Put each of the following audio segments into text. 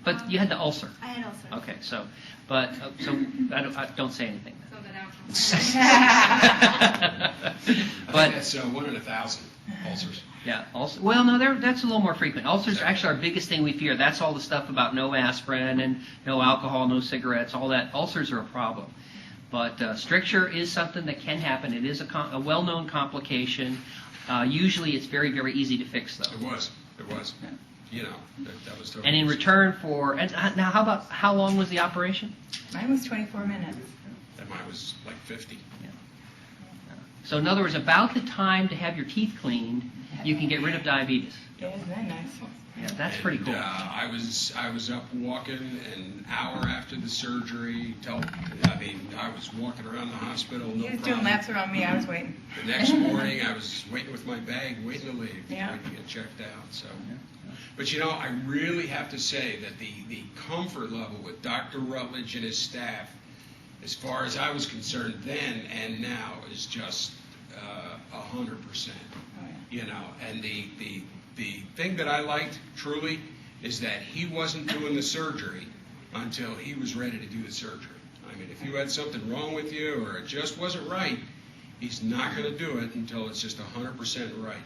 But you had the ulcer. I had ulcers. Okay, so I don't say anything. So the outcome. But that's 1 in 1,000 ulcers. yeah, ulcer. Well, no, that's a little more frequent. Ulcers are actually our biggest thing we fear. That's all the stuff about no aspirin and no alcohol, no cigarettes, all that. Ulcers are a problem. But stricture is something that can happen. It is a well-known complication. Usually it's very, very easy to fix, though. It was. Yeah. You know, that was totally. And in return for, and now how long was the operation? Mine was 24 minutes. And mine was like 50. Yeah. So in other words, about the time to have your teeth cleaned, you can get rid of diabetes. Yeah, isn't that nice? Yeah, that's pretty cool. I was up walking an hour after the surgery. I was walking around the hospital. No He was problem. doing laps around me. I was waiting. The next morning, I was waiting with my bag, waiting to leave, Yeah. waiting to get checked out. So, but you know, I really have to say that the comfort level with Dr. Rutledge and his staff, as far as I was concerned then and now, is just 100%. Oh, yeah. You know, and the thing that I liked truly is that he wasn't doing the surgery until he was ready to do the surgery. I mean, if you had something wrong with you or it just wasn't right, he's not going to do it until it's just 100% right,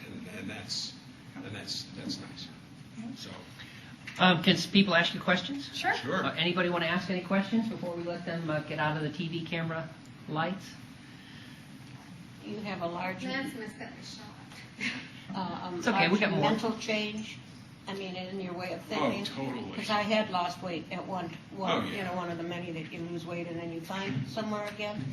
and that's nice. So. Can people ask you questions? Sure. Sure. Anybody want to ask any questions before we let them get out of the TV camera lights? You have a larger, Nancy must got the shot. It's okay, we got more. mental change. I mean, in your way of thinking. Oh, totally. Because I had lost weight at one, Oh, yeah. you know, one of the many that you lose weight and then you find somewhere again.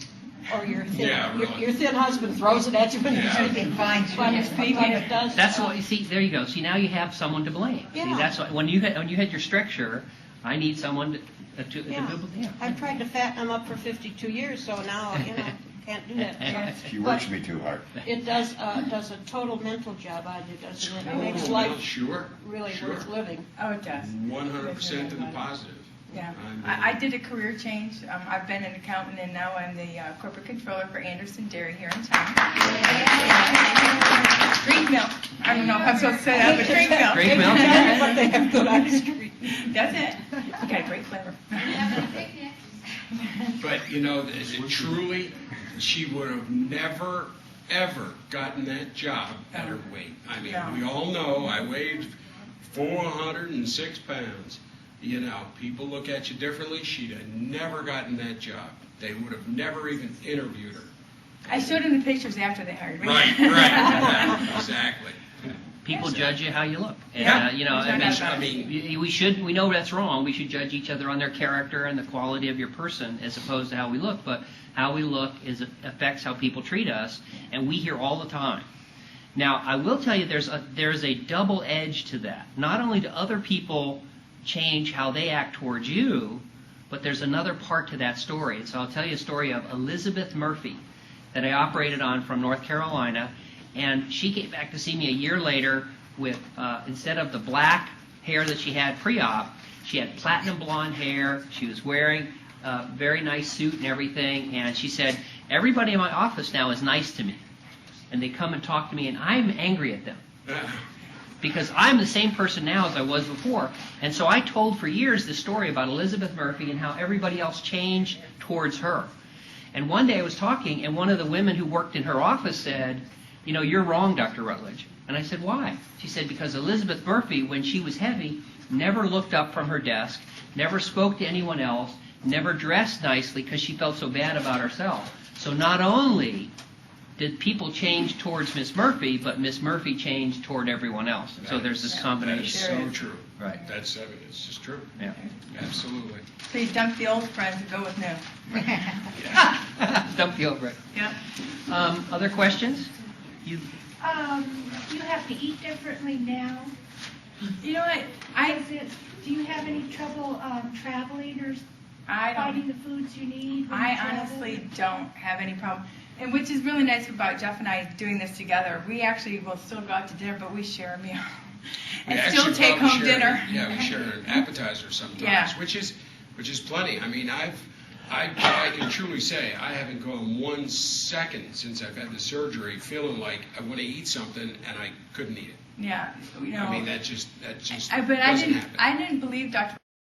Or your thin, Yeah, really. your thin husband throws it at you when Yeah. you think fine. But it does. That's what you see. There you go. See, now you have someone to blame. See, Yeah. that's what, when you had your stricture, I need someone to Yeah. yeah. I've tried to fatten them up for 52 years, so now, you know, can't do that. She works me too hard. It does a total mental job on you, doesn't it? It makes Oh, life sure. really Sure. worth living. Oh, it does. 100% to the positive. Yeah. I'm I did a career change. I've been an accountant, and now I'm the corporate controller for Anderson Dairy here in town. Drink milk. I don't know if I'm supposed to say that, but drink milk. Drink milk. But they have good ice cream. That's it. You got a great flavor. But, you know, truly, she would have never, ever gotten that job at her weight. I mean, No. we all know I weighed 406 pounds. You know, people look at you differently. She'd have never gotten that job. They would have never even interviewed her. I showed him the pictures after they hired me. Right, exactly. People judge you how you look. And, Yeah. you know, There's no doubt I about it. mean, we know that's wrong. We should judge each other on their character and the quality of your person as opposed to how we look. But how we look affects how people treat us, and we hear all the time. Now, I will tell you there's a double edge to that. Not only do other people change how they act towards you, but there's another part to that story. And so I'll tell you a story of Elizabeth Murphy that I operated on from North Carolina. And she came back to see me a year later with, instead of the black hair that she had pre-op, she had platinum blonde hair. She was wearing a very nice suit and everything. And she said, everybody in my office now is nice to me. And they come and talk to me, and I'm angry at them. Because I'm the same person now as I was before. And so I told for years this story about Elizabeth Murphy and how everybody else changed towards her. And one day I was talking, and one of the women who worked in her office said, you know, you're wrong, Dr. Rutledge. And I said, why? She said, because Elizabeth Murphy, when she was heavy, never looked up from her desk, never spoke to anyone else, never dressed nicely because she felt so bad about herself. So not only did people change towards Miss Murphy, but Miss Murphy changed toward everyone else. So there's this combination. That is so true. Right. That's, I mean, it's just true. Yeah. Absolutely. So you dump the old friends and go with new. Dump the over. Yeah. Other questions? You You have to eat differently now. You know what? Do you have any trouble traveling or I finding don't. the foods you need? when I you travel? honestly don't have any problem. And which is really nice about Jeff and I doing this together. We actually will still go out to dinner, but we share a meal. We And still actually take probably home share- dinner. Yeah, we share an appetizer sometimes, Yeah. which is plenty. I mean, I can truly say I haven't gone 1 second since I've had the surgery feeling like I want to eat something and I couldn't eat it. Yeah. You know, I mean, that just but doesn't happen. I didn't believe Dr.